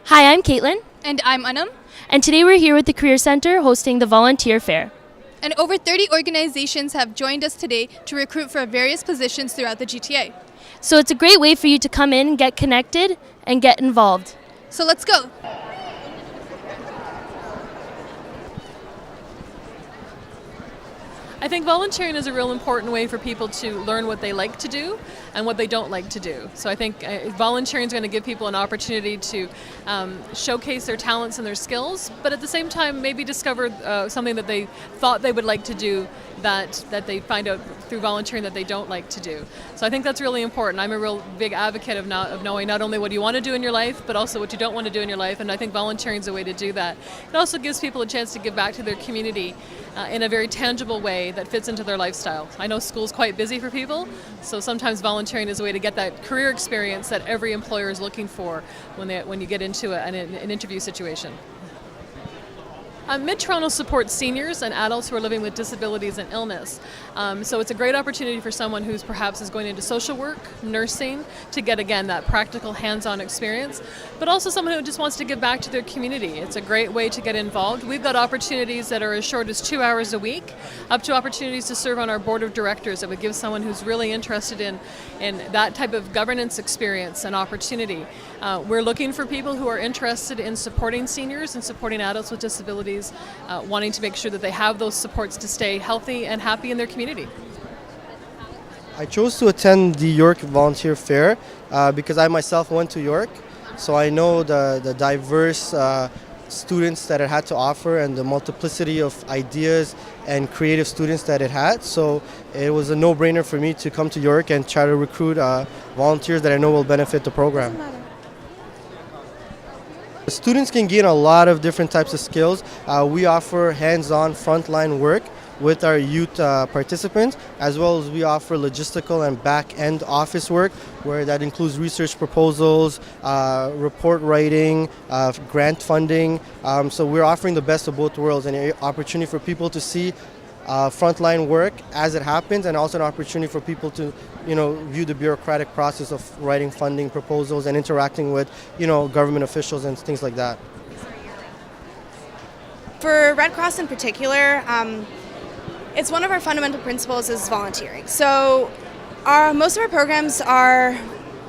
Hi, I'm Caitlin, And I'm Anam. and today we're here with the Career Center hosting the Volunteer Fair. And over 30 organizations have joined us today to recruit for various positions throughout the GTA. So it's a great way for you to come in, get connected, and get involved. So let's go. I think volunteering is a real important way for people to learn what they like to do and what they don't like to do. So I think volunteering is going to give people an opportunity to showcase their talents and their skills, but at the same time maybe discover something that they thought they would like to do that they find out through volunteering that they don't like to do. So I think that's really important. I'm a real big advocate of knowing not only what you want to do in your life, but also what you don't want to do in your life, and I think volunteering is a way to do that. It also gives people a chance to give back to their community in a very tangible way that fits into their lifestyle. I know school's quite busy for people, so sometimes volunteering is a way to get that career experience that every employer is looking for when you get into an interview situation. Mid-Toronto supports seniors and adults who are living with disabilities and illness. So it's a great opportunity for someone who's perhaps is going into social work, nursing, to get, again, that practical hands-on experience, but also someone who just wants to give back to their community. It's a great way to get involved. We've got opportunities that are as short as 2 hours a week, up to opportunities to serve on our board of directors that would give someone who's really interested in that type of governance experience an opportunity. We're looking for people who are interested in supporting seniors and supporting adults with disabilities, wanting to make sure that they have those supports to stay healthy and happy in their community. I chose to attend the York Volunteer Fair because I myself went to York, so I know the diverse students that it had to offer and the multiplicity of ideas and creative students that it had. So it was a no-brainer for me to come to York and try to recruit volunteers that I know will benefit the program. Students can gain a lot of different types of skills. We offer hands-on frontline work with our youth participants, as well as we offer logistical and back-end office work, where that includes research proposals, report writing, grant funding. So we're offering the best of both worlds, and an opportunity for people to see frontline work as it happens, and also an opportunity for people to view the bureaucratic process of writing funding proposals and interacting with government officials and things like that. For Red Cross in particular, it's one of our fundamental principles is volunteering. So most of our programs are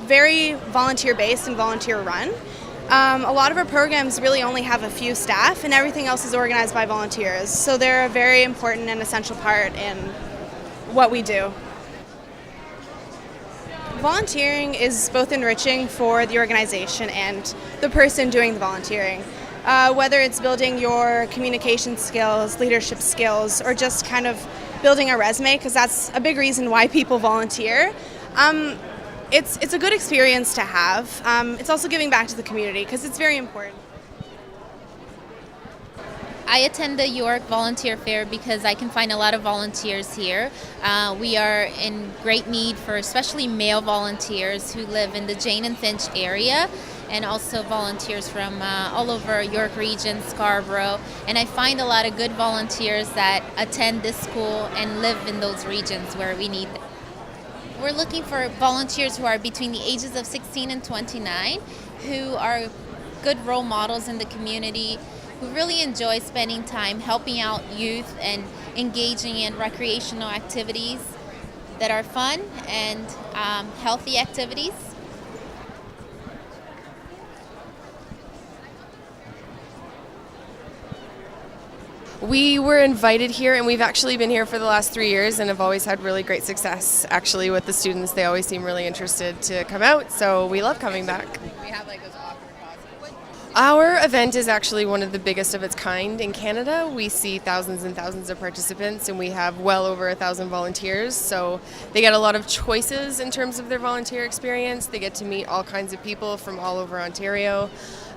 very volunteer-based and volunteer-run. A lot of our programs really only have a few staff, and everything else is organized by volunteers. So they're a very important and essential part in what we do. Volunteering is both enriching for the organization and the person doing the volunteering. Whether it's building your communication skills, leadership skills, or just kind of building a resume, because that's a big reason why people volunteer. It's a good experience to have. It's also giving back to the community because it's very important. I attend the York Volunteer Fair because I can find a lot of volunteers here. We are in great need for especially male volunteers who live in the Jane and Finch area, and also volunteers from all over York region, Scarborough. And I find a lot of good volunteers that attend this school and live in those regions where we need them. We're looking for volunteers who are between the ages of 16 and 29, who are good role models in the community, who really enjoy spending time helping out youth and engaging in recreational activities that are fun and healthy activities. We were invited here, and we've actually been here for the last 3 years and have always had really great success actually with the students. They always seem really interested to come out, so we love coming back. Our event is actually one of the biggest of its kind in Canada. We see thousands and thousands of participants, and we have well over 1,000 volunteers, so they get a lot of choices in terms of their volunteer experience. They get to meet all kinds of people from all over Ontario.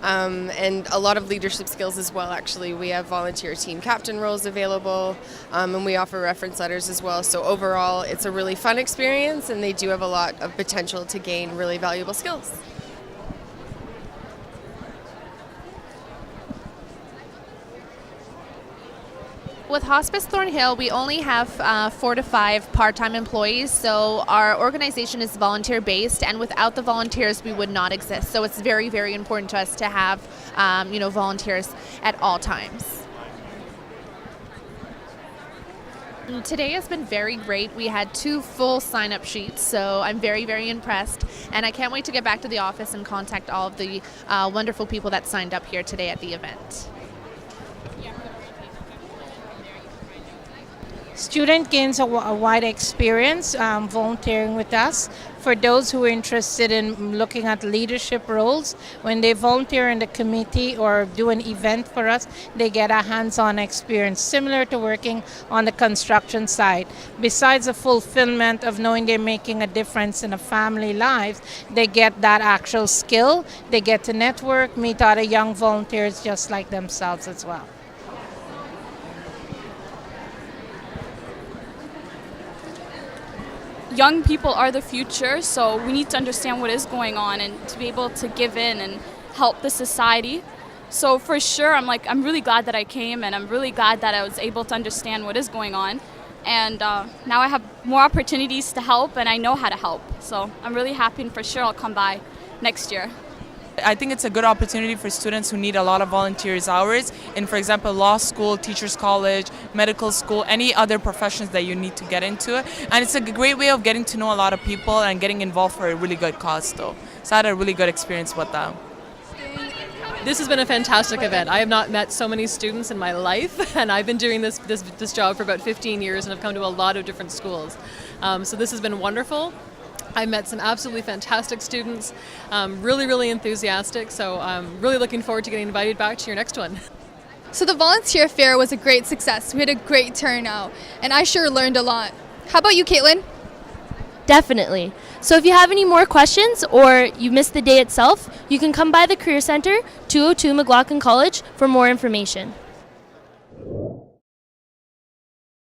And a lot of leadership skills as well, actually. We have volunteer team captain roles available, and we offer reference letters as well. So overall, it's a really fun experience, and they do have a lot of potential to gain really valuable skills. With Hospice Thornhill, we only have 4 to 5 part-time employees, so our organization is volunteer-based, and without the volunteers, we would not exist. So it's very, very important to us to have, volunteers at all times. Today has been very great. We had 2 full sign-up sheets, so I'm very, very impressed, and I can't wait to get back to the office and contact all of the wonderful people that signed up here today at the event. Student gains a wide experience volunteering with us. For those who are interested in looking at leadership roles, when they volunteer in the committee or do an event for us, they get a hands-on experience similar to working on the construction side. Besides the fulfillment of knowing they're making a difference in a family lives, they get that actual skill. They get to network, meet other young volunteers just like themselves as well. Young people are the future, so we need to understand what is going on and to be able to give in and help the society. So for sure, I'm really glad that I came, and I'm really glad that I was able to understand what is going on. And now I have more opportunities to help, and I know how to help. So I'm really happy, and for sure I'll come by next year. I think it's a good opportunity for students who need a lot of volunteers hours in, for example, law school, teachers college, medical school, any other professions that you need to get into. And it's a great way of getting to know a lot of people and getting involved for a really good cause though. So I had a really good experience with that. This has been a fantastic event. I have not met so many students in my life, and I've been doing this job for about 15 years, and I've come to a lot of different schools. So this has been wonderful. I met some absolutely fantastic students, really, really enthusiastic, so I'm really looking forward to getting invited back to your next one. So the volunteer fair was a great success. We had a great turnout, and I sure learned a lot. How about you, Caitlin? Definitely. So if you have any more questions or you missed the day itself, you can come by the Career Center, 202 McLaughlin College, for more information.